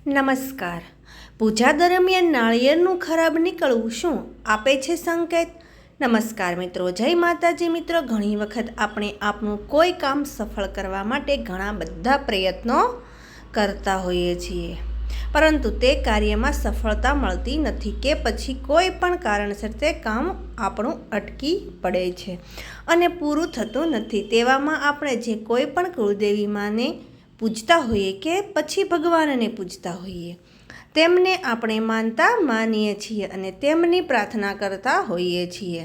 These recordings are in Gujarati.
નમસ્કાર. પૂજા દરમિયાન નાળિયેરનું ખરાબ નીકળવું શું આપે છે સંકેત? નમસ્કાર મિત્રો, જય માતાજી. મિત્રો, ઘણી વખત આપણે આપણું કોઈ કામ સફળ કરવા માટે ઘણા બધા પ્રયત્નો કરતા હોઈએ છીએ, પરંતુ તે કાર્યમાં સફળતા મળતી નથી કે પછી કોઈ પણ કારણસર તે કામ આપણું અટકી પડે છે અને પૂરું થતું નથી. તેવામાં આપણે જે કોઈ પણ કુળદેવી માને પૂજતા હોઈએ કે પછી ભગવાનને પૂજતા હોઈએ, તેમને આપણે માનીએ છીએ અને તેમની પ્રાર્થના કરતા હોઈએ છીએ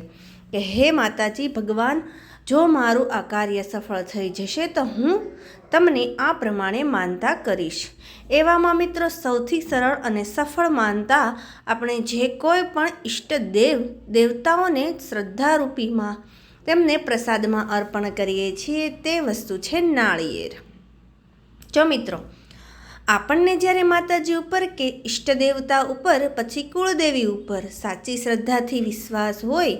કે હે માતાજી ભગવાન, જો મારું આ કાર્ય સફળ થઈ જશે તો હું તમને આ પ્રમાણે માનતા કરીશ. એવામાં મિત્રો, સૌથી સરળ અને સફળ માનતા આપણે જે કોઈ પણ ઈષ્ટ દેવતાઓને શ્રદ્ધારૂપીમાં તેમને પ્રસાદમાં અર્પણ કરીએ છીએ તે વસ્તુ છે નાળિયેર. જો મિત્રો, આપણને જ્યારે માતાજી ઉપર કે ઈષ્ટ દેવતા ઉપર પછી કુળદેવી ઉપર સાચી શ્રદ્ધાથી વિશ્વાસ હોય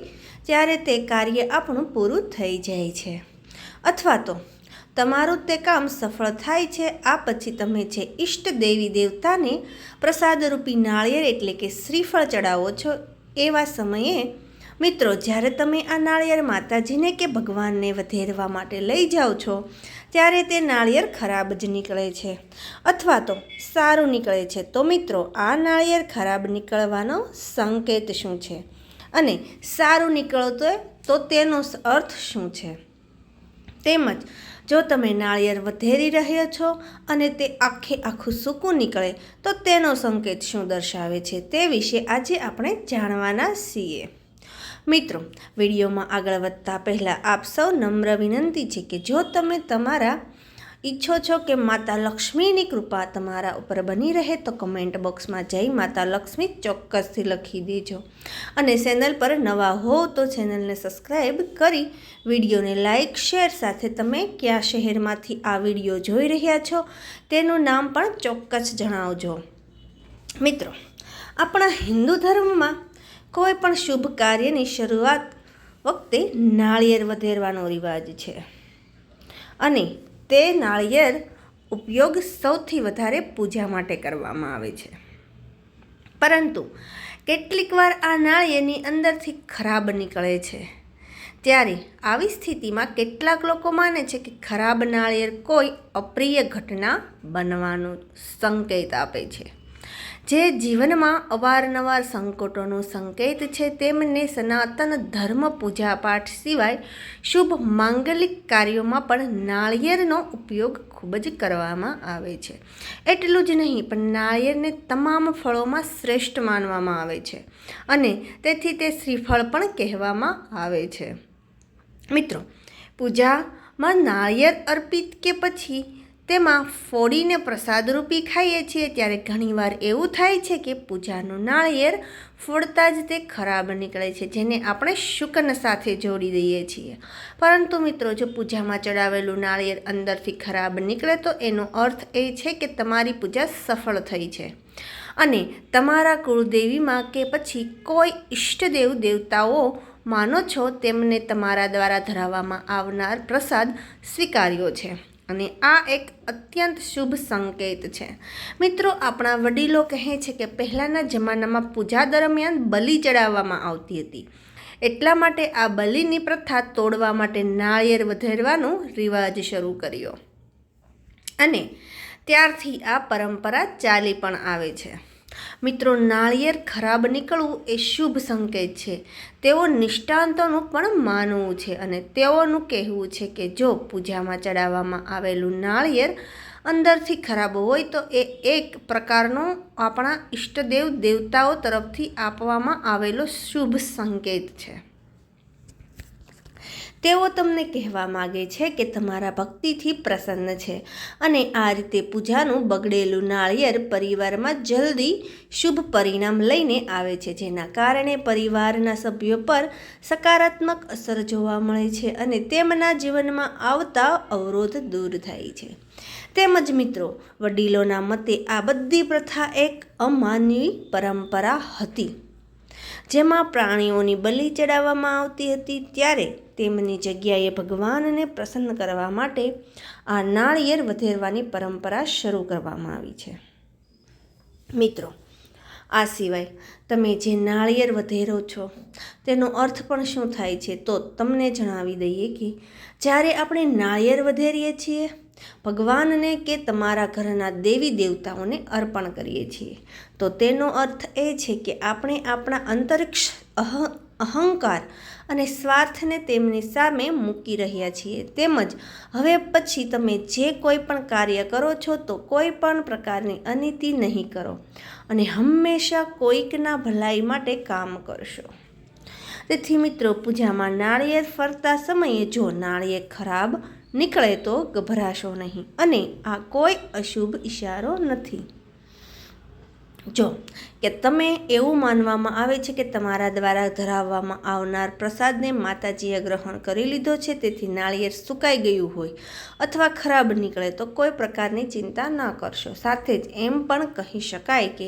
ત્યારે તે કાર્ય આપણું પૂરું થઈ જાય છે, અથવા તો તમારું તે કામ સફળ થાય છે. આ પછી તમે જે ઈષ્ટ દેવી દેવતાને પ્રસાદરૂપી નાળિયેર એટલે કે શ્રીફળ ચડાવો છો, એવા સમયે મિત્રો, જ્યારે તમે આ નાળિયેર માતાજીને કે ભગવાનને વધેરવા માટે લઈ જાઓ છો ત્યારે તે નાળિયેર ખરાબ જ નીકળે છે અથવા તો સારું નીકળે છે. તો મિત્રો, આ નાળિયેર ખરાબ નીકળવાનો સંકેત શું છે અને સારું નીકળતો તો તેનો અર્થ શું છે? તેમજ જો તમે નાળિયેર વધેરી રહ્યા છો અને તે આખું સૂકું નીકળે તો તેનો સંકેત શું દર્શાવે છે, તે વિશે આજે આપણે જાણવાના છીએ. મિત્રો, વિડીયોમાં આગળ વધતા પહેલાં આપ સૌ નમ્ર વિનંતી છે કે જો તમે ઈચ્છો છો કે માતા લક્ષ્મીની કૃપા તમારા ઉપર બની રહે તો કમેન્ટ બોક્સમાં જય માતા લક્ષ્મી ચોક્કસથી લખી દેજો અને ચેનલ પર નવા હો તો ચેનલને સબસ્ક્રાઈબ કરી વિડીયોને લાઇક શેર સાથે તમે કયા શહેરમાંથી આ વિડીયો જોઈ રહ્યા છો તેનું નામ પણ ચોક્કસ જણાવજો. મિત્રો, આપણા હિન્દુ ધર્મમાં કોઈ પણ શુભ કાર્યની શરૂઆત વખતે નાળિયેર વધેરવાનો રિવાજ છે અને તે નાળિયેર ઉપયોગ સૌથી વધારે પૂજા માટે કરવામાં આવે છે. પરંતુ કેટલીક વાર આ નાળિયેરની અંદરથી ખરાબ નીકળે છે. ત્યારે આવી સ્થિતિમાં કેટલાક લોકો માને છે કે ખરાબ નાળિયેર કોઈ અપ્રિય ઘટના બનવાનો સંકેત આપે છે, જે જીવનમાં અવારનવાર સંકટોનો સંકેત છે. તેમને સનાતન ધર્મ પૂજાપાઠ સિવાય શુભ માંગલિક કાર્યોમાં પણ નાળિયેરનો ઉપયોગ ખૂબ જ કરવામાં આવે છે. એટલું જ નહીં, પણ નાળિયેરને તમામ ફળોમાં શ્રેષ્ઠ માનવામાં આવે છે અને તેથી તે શ્રીફળ પણ કહેવામાં આવે છે. મિત્રો, પૂજામાં નાળિયેર અર્પિત કે પછી તેમાં ફોડીને પ્રસાદરૂપી ખાઈએ છીએ ત્યારે ઘણીવાર એવું થાય છે કે પૂજાનું નાળિયેર ફોડતા જ તે ખરાબ નીકળે છે, જેને આપણે શુકન સાથે જોડી દઈએ છીએ. પરંતુ મિત્રો, જો પૂજામાં ચડાવેલું નાળિયેર અંદરથી ખરાબ નીકળે તો એનો અર્થ એ છે કે તમારી પૂજા સફળ થઈ છે અને તમારા કુળદેવીમાં કે પછી કોઈ ઈષ્ટદેવ દેવતાઓ માનો છો તેમને તમારા દ્વારા ધરાવવામાં આવનાર પ્રસાદ સ્વીકાર્યો છે અને આ એક અત્યંત શુભ સંકેત છે. મિત્રો, આપણા વડીલો કહે છે કે પહેલાંના જમાનામાં પૂજા દરમિયાન બલિ ચડાવવામાં આવતી હતી, એટલા માટે આ બલિની પ્રથા તોડવા માટે નાળિયેર વધેરવાનો રિવાજ શરૂ કર્યો અને ત્યારથી આ પરંપરા ચાલી પણ આવે છે. મિત્રો, નાળિયેર ખરાબ નીકળવું એ શુભ સંકેત છે તેઓ નિષ્ણાતોનું પણ માનવું છે અને તેઓનું કહેવું છે કે જો પૂજામાં ચડાવવામાં આવેલું નાળિયેર અંદરથી ખરાબ હોય તો એ એક પ્રકારનો આપણા ઈષ્ટદેવ દેવતાઓ તરફથી આપવામાં આવેલો શુભ સંકેત છે. તેઓ તમને કહેવા માગે છે કે તમારા ભક્તિથી પ્રસન્ન છે અને આ રીતે પૂજાનું બગડેલું નાળિયેર પરિવારમાં જલ્દી શુભ પરિણામ લઈને આવે છે, જેના કારણે પરિવારના સભ્યો પર સકારાત્મક અસર જોવા મળે છે અને તેમના જીવનમાં આવતા અવરોધ દૂર થાય છે. તેમજ મિત્રો, વડીલોના મતે આ બધી પ્રથા એક અમાનવી પરંપરા હતી જેમાં પ્રાણીઓની બલિ ચડાવવામાં આવતી હતી. ત્યારે તેમની જગ્યાએ ભગવાનને પ્રસન્ન કરવા માટે આ નાળિયેર વધેરવાની પરંપરા શરૂ કરવામાં આવી છે. મિત્રો, આ સિવાય તમે જે નાળિયેર વધેરો છો તેનો અર્થ પણ શું થાય છે તો તમને જણાવી દઈએ કે જ્યારે આપણે નાળિયેર વધેરીએ છીએ ભગવાનને કે તમારા ઘરના દેવી દેવતાઓને અર્પણ કરીએ છીએ તો તેનો અર્થ એ છે કે આપણે આપણા અંતરિક્ષ અહંકાર અને સ્વાર્થને તેમની સામે મૂકી રહ્યા છીએ. તેમજ હવે પછી તમે જે કોઈ પણ કાર્ય કરો છો તો કોઈ પણ પ્રકારની અનીતિ નહીં કરો અને હંમેશા કોઈકના ભલાઈ માટે કામ કરશો. તેથી મિત્રો, પૂજામાં નાળિયેર ફરતા સમયે જો નાળિયેર ખરાબ નીકળે તો ગભરાશો નહીં અને આ કોઈ અશુભ ઇશારો નથી. જો કે તમે એવું માનવામાં આવે છે કે તમારા દ્વારા ધરાવવામાં આવનાર પ્રસાદને માતાજીએ ગ્રહણ કરી લીધો છે, તેથી નાળિયેર સુકાઈ ગયું હોય અથવા ખરાબ નીકળે તો કોઈ પ્રકારની ચિંતા ના કરશો. સાથે જ એમ પણ કહી શકાય કે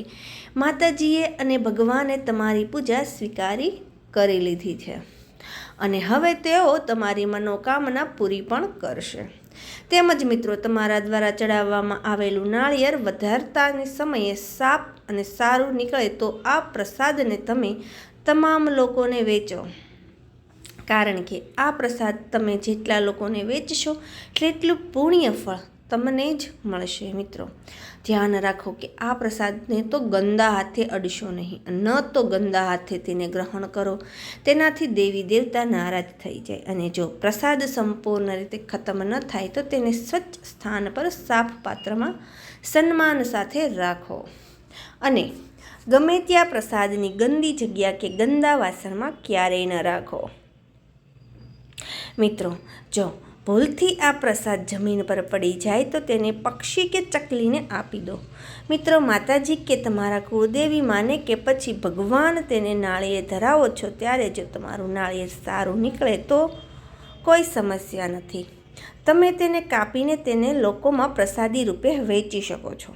માતાજીએ અને ભગવાને તમારી પૂજા સ્વીકારી કરી લીધી છે અને હવે તેઓ તમારી મનોકામના પૂરી પણ કરશે. તેમજ મિત્રો, તમારા દ્વારા ચડાવવામાં આવેલું નાળિયેર વધારતાની સમયે સાફ અને સારું નીકળે તો આ પ્રસાદને તમે તમામ લોકોને વેચો, કારણ કે આ પ્રસાદ તમે જેટલા લોકોને વેચશો તેટલું પુણ્ય ફળ તમને જ મળશે. મિત્રો, ધ્યાન રાખો કે આ પ્રસાદને તો ગંદા હાથે અડશો નહીં, ન તો ગંદા હાથે તેને ગ્રહણ કરો, તેનાથી દેવી દેવતા નારાજ થઈ જાય. અને જો પ્રસાદ સંપૂર્ણ રીતે ખતમ ન થાય તો તેને સ્વચ્છ સ્થાન પર સાફ પાત્રમાં સન્માન સાથે રાખો અને ગમે ત્યાં પ્રસાદની ગંદી જગ્યા કે ગંદા વાસણમાં ક્યારેય ન રાખો. મિત્રો, જો ભૂલથી આ પ્રસાદ જમીન પર પડી જાય તો તેને પક્ષી કે ચકલીને આપી દો. મિત્રો, માતાજી કે તમારા કુળદેવી માને કે પછી ભગવાન તેને નાળિયેર ધરાવો છો ત્યારે જો તમારું નાળિયેર સારું નીકળે તો કોઈ સમસ્યા નથી. તમે તેને કાપીને તેને લોકોમાં પ્રસાદી રૂપે વેચી શકો છો,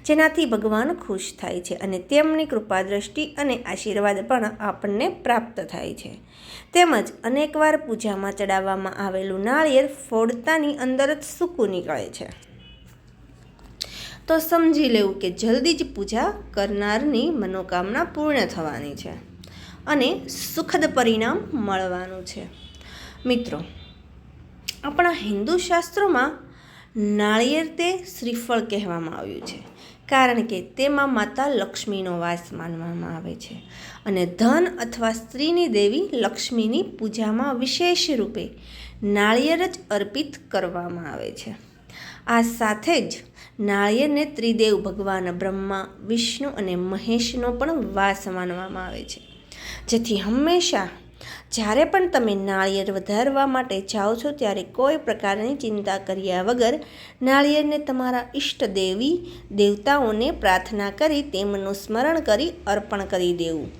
જેનાથી ભગવાન ખુશ થાય છે અને તેમની કૃપા દ્રષ્ટિ અને આશીર્વાદ પણ આપણને પ્રાપ્ત થાય છે. તેમજ અનેકવાર પૂજામાં ચડાવવામાં આવેલું નાળિયેર ફોડતાની અંદર જ સૂકું નીકળે છે તો સમજી લેવું કે જલ્દી જ પૂજા કરનારની મનોકામના પૂર્ણ થવાની છે અને સુખદ પરિણામ મળવાનું છે. મિત્રો, આપણા હિન્દુ શાસ્ત્રોમાં નાળિયેર તે શ્રીફળ કહેવામાં આવ્યું છે, કારણ કે તેમાં માતા લક્ષ્મીનો વાસ માનવામાં આવે છે અને ધન અથવા સ્ત્રીની દેવી લક્ષ્મીની પૂજામાં વિશેષ રૂપે નાળિયેર જ અર્પિત કરવામાં આવે છે. આ સાથે જ નાળિયેરને ત્રિદેવ ભગવાન બ્રહ્મા, વિષ્ણુ અને મહેશનો પણ વાસ માનવામાં આવે છે, જેથી હંમેશા જ્યારે પણ તમે નાળિયેર વધારવા માટે જાઓ છો ત્યારે કોઈ પ્રકારની ચિંતા કર્યા વગર નાળિયેરને તમારા ઈષ્ટ દેવી દેવતાઓને પ્રાર્થના કરી તેમનું સ્મરણ કરી અર્પણ કરી દેવું.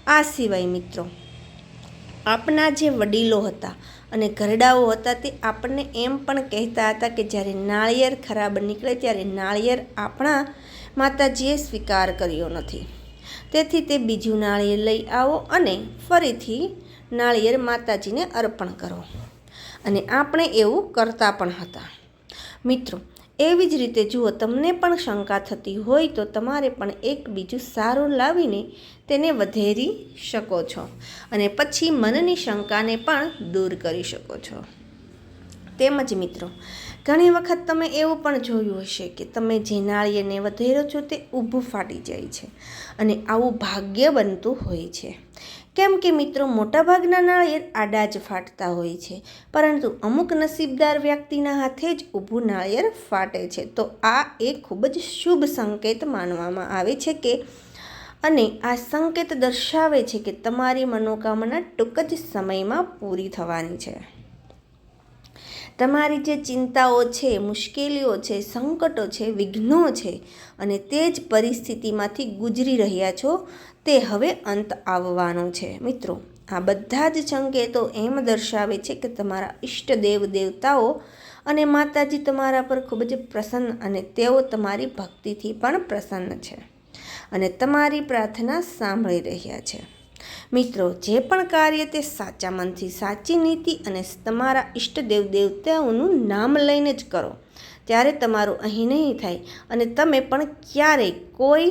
આ સિવાય મિત્રો, આપણા જે વડીલો હતા અને ઘરડાઓ હતા તે આપણને એમ પણ કહેતા હતા કે જ્યારે નાળિયેર ખરાબ નીકળે ત્યારે નાળિયેર આપણા માતાજીએ સ્વીકાર કર્યો નથી, તેથી તે બીજું નાળિયેર લઈ આવો અને ફરીથી નાળિયેર માતાજીને અર્પણ કરો. અને આપણે એવું કરતા પણ હતા. મિત્રો, એવી જ રીતે જુઓ, તમને પણ શંકા થતી હોય તો તમારે પણ એક બીજું સારું લાવીને તેને વધેરી શકો છો અને પછી મનની શંકાને પણ દૂર કરી શકો છો. તેમજ મિત્રો, ઘણી વખત તમે એવું પણ જોયું હશે કે તમે જે નાળિયેરને વધેરો છો તે ઊભું ફાટી જાય છે અને આવું ભાગ્ય બનતું હોય છે. કેમ કે મિત્રો, મોટાભાગના નાળિયેર આડા જ ફાટતા હોય છે, પરંતુ અમુક નસીબદાર વ્યક્તિના હાથે જ ઊભું નાળિયેર ફાટે છે. તો આ એક ખૂબ જ શુભ સંકેત માનવામાં આવે છે કે અને આ સંકેત દર્શાવે છે કે તમારી મનોકામના ટૂંક જ સમયમાં પૂરી થવાની છે. તમારી જે ચિંતાઓ છે, મુશ્કેલીઓ છે, સંકટો છે, વિઘ્નો છે અને તે જ પરિસ્થિતિમાંથી ગુજરી રહ્યા છો તે હવે અંત આવવાનો છે. મિત્રો, આ બધા જ સંકેતો એમ દર્શાવે છે કે તમારા ઈષ્ટ દેવ દેવતાઓ અને માતાજી તમારા પર ખૂબ જ પ્રસન્ન અને તેઓ તમારી ભક્તિથી પણ પ્રસન્ન છે અને તમારી પ્રાર્થના સાંભળી રહ્યા છે. મિત્રો, જે પણ કાર્ય તે સાચા મનથી, સાચી નીતિ અને તમારા ઈષ્ટદેવ દેવતાઓનું નામ લઈને જ કરો, ત્યારે તમારું અહીં નહીં થાય અને તમે પણ ક્યારેય કોઈ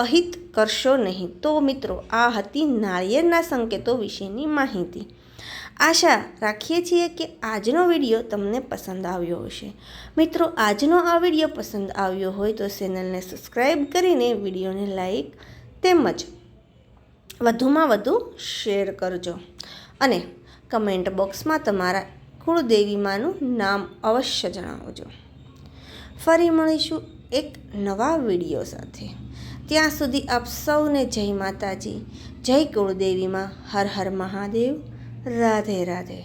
અહિત કરશો નહીં. તો મિત્રો, આ હતી નાળિયેરના સંકેતો વિશેની માહિતી. આશા રાખીએ છીએ કે આજનો વિડીયો તમને પસંદ આવ્યો હશે. મિત્રો, આજનો આ વિડીયો પસંદ આવ્યો હોય તો ચેનલને સબસ્ક્રાઈબ કરીને વિડીયોને લાઈક તેમજ વધુમાં વધુ શેર કરજો અને કમેન્ટ બોક્સમાં તમારા કુળદેવીમાનું નામ અવશ્ય જણાવજો. ફરી મળીશું એક નવા વિડીયો સાથે. ત્યાં સુધી આપ સૌને જય માતાજી, જય કુળદેવીમાં. હર હર મહાદેવ. રાધે રાધે.